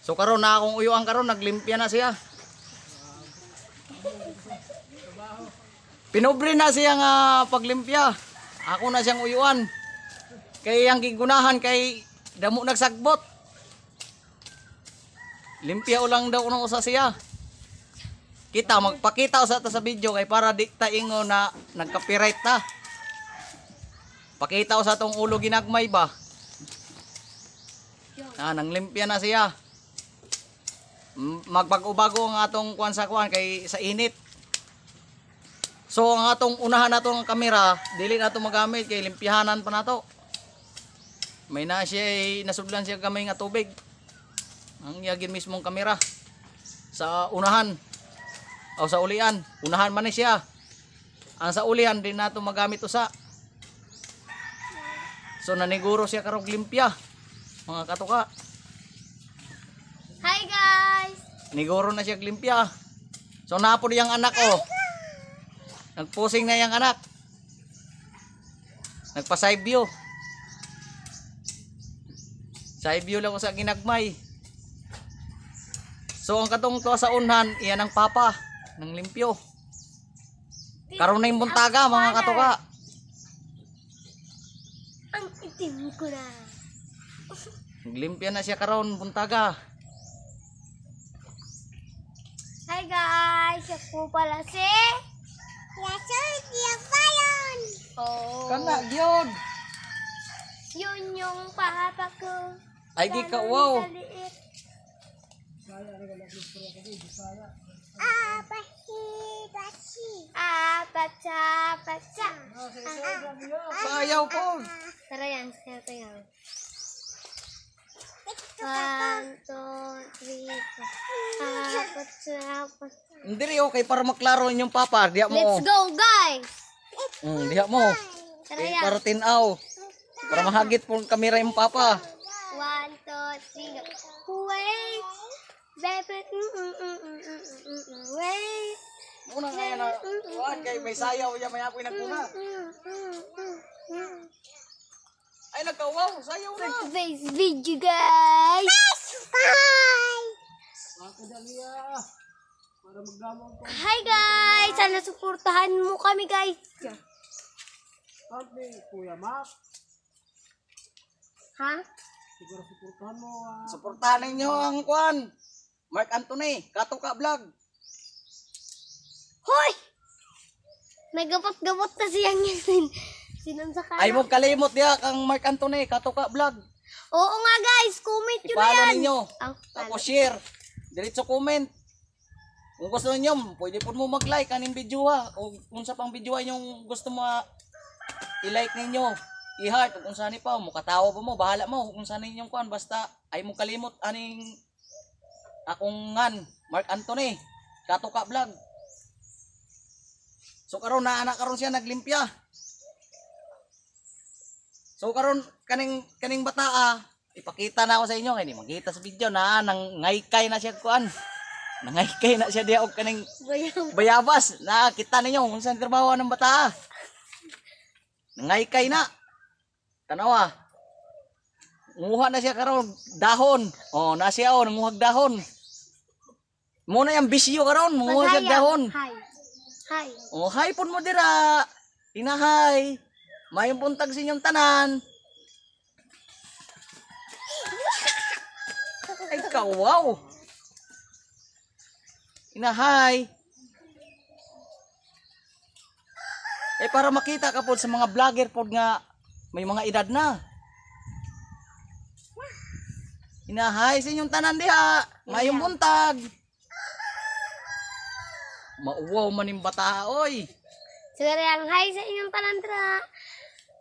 So karon na akong uyuan karon naglimpya na siya. Pinobre na siya nga paglimpya. Ako na siyang uyuan. Kay ang gigunahan kay damo nagsagbot. Limpya ulang daw unang usa siya. Kita magpakita usa ta sa video kay para di ta ingo na nagcopyright ta. Pakita usa tong ulo ginagmay ba. Nang limpya na siya. Magpag-ubago ang atong kuan sa kuan kay sa init. So ang atong unahan natong kamera, dili nato magamit kay limpyahanan pa nato. May na siya nasudlan siya gamay nga tubig. Ang yagin mismong kamera sa unahan o sa ulian, unahan man ni siya. Ang sa ulian din nato magamit usa. So naniguro siya karong limpya. Mga katuka. Hi guys! Niguro na siya limpya. So napod yang anak oh. Nagpusing na yang anak. Nagpa-side view. Side view lang ko sa ginagmay. So ang katong tuwa sa unhan, iyan ang papa ng limpyo. Karon na yung buntaga mga katuka. Ang itim ko na. Naglimpya na siya karon buntaga. Hi guys! Ako pala si... Yasur Diapayon! Oh. Kana gyud. Yun yung papa ko. Ay di ka wow. Kaliit. Pacha, pacha. Sayaw po. Tara yan, sayo tayo. 1, 2, 3, 4. Hindi okay para maklaro inyong papa, diha mo. Let's go guys! Diha mo. Tara yan. Para tinaw. Para mahagit po ang kamera yung papa. 1, 2, 3, go. Wait! Baby, wait! Muna nga yan na. Kuhan kay may sayaw yan, may apoy nagpuna. Ay nagkawaw, sayaw na. Face video guys! Bye! Hi guys! Sana suportahan mo kami guys! Kuya Mac, Ha? siguro suportahan mo. Suportahan ninyo ang kuhan. Mark Anthony, Katuka Vlog. Hoy! May gabot-gabot na siyang yan. Sinam sa Ay kanan. mo kalimot diha kang Mark Anthony, Katuka Vlog. Oo nga guys! Comment nyo na I-follow yan! ninyo. Ang Tapos share. Diretso comment. Kung gusto niyo, pwede po mo mag-like kaning video ha. O kung sa pang video yung gusto mo i-like ninyo, i-heart, kung saan pa mo katawa pa mo, bahala mo kung saan ninyong kuan, basta ay mo kalimot aning akong ngan, Mark Anthony, Katuka Vlog. So karon na anak karon siya naglimpya. So karon kaning bata ipakita na ako sa inyo kay di makita sa video na nangaykay na siya kuan. Nangaykay na siya diha og kaning bayabas. Nakita ninyo kung saan trabaho ng bata. Nangaykay na. Tanawa. Nguha na siya karon dahon. Oh, na siya nanguhag dahon. Muna yung bisyo karon, manguha siya dahon. Hi. Hi. Oh, hi pun mo dira. Inahay. Mayong buntag sa inyong tanan. Ay, kawaw. Inahay. Eh, para makita ka po sa mga vlogger po nga may mga edad na. Inahay sa inyong tanan diha. Mayong buntag. Mauwaw man yung bata, oy. Siguro yan. Hi sa inyong talandra.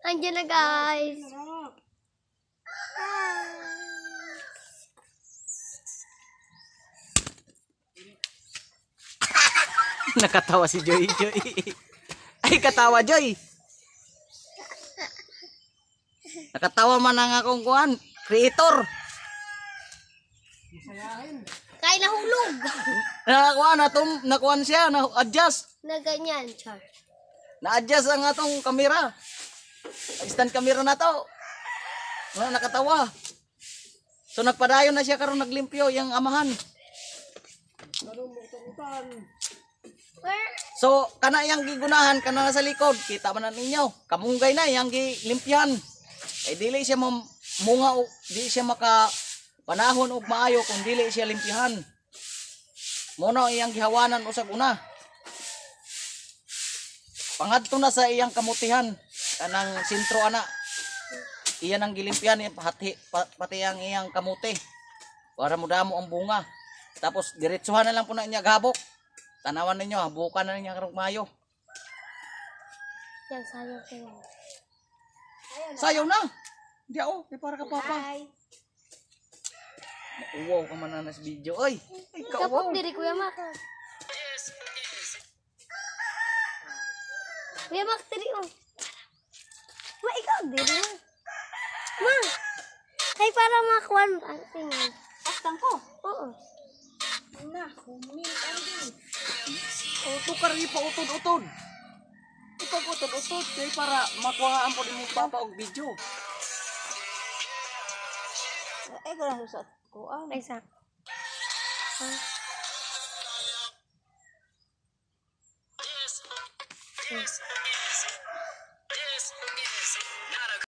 Andiyan na guys. Nakatawa si Joy. Ay, katawa Joy. Nakatawa man ang akong kuhan. Creator. Kaya nahulog. Nakuhan siya, na-adjust. Na ganyan, Char. Na-adjust ang atong kamera. Stand camera na to. Wala nakatawa. So nagpadayon na siya karon naglimpyo yang amahan. Ganun mo utagutan. Where? So kana yang gigunahan kana sa likod, kita man na ninyo. Kamunggay na yang gilimpyan. Eh dili siya munga o di siya maka panahon og maayo kung dili siya limpyahan. Mono iyang gihawanan usag una. Pangadto na sa iyang kamutihan kanang sentro ana. Iyan ang gilimpyan pati ang iyang kamuti para mudamo ang bunga. Tapos diretsuhan na lang po na niya gabok. Tanawan ninyo, habukan na niya karong mayo. Yan, sayang ko yan. Sayaw na. Di di para ka papa. Ay. Wow ka man na sa video. Oy, ikaw Kapag wow. diri Kuya Mac. Kuya Mac, diri oh. Ma, ikaw diri mo. Ma. Ay, para makuan ang tingin. Pastang ko. Oo. Na, humil tayo din. Uto ka rin pa utod-utod. Ikaw utod-utod kay para makuhaan po din mo papa og video. Eh, ganun sa kuan. Ay, sak. Yes.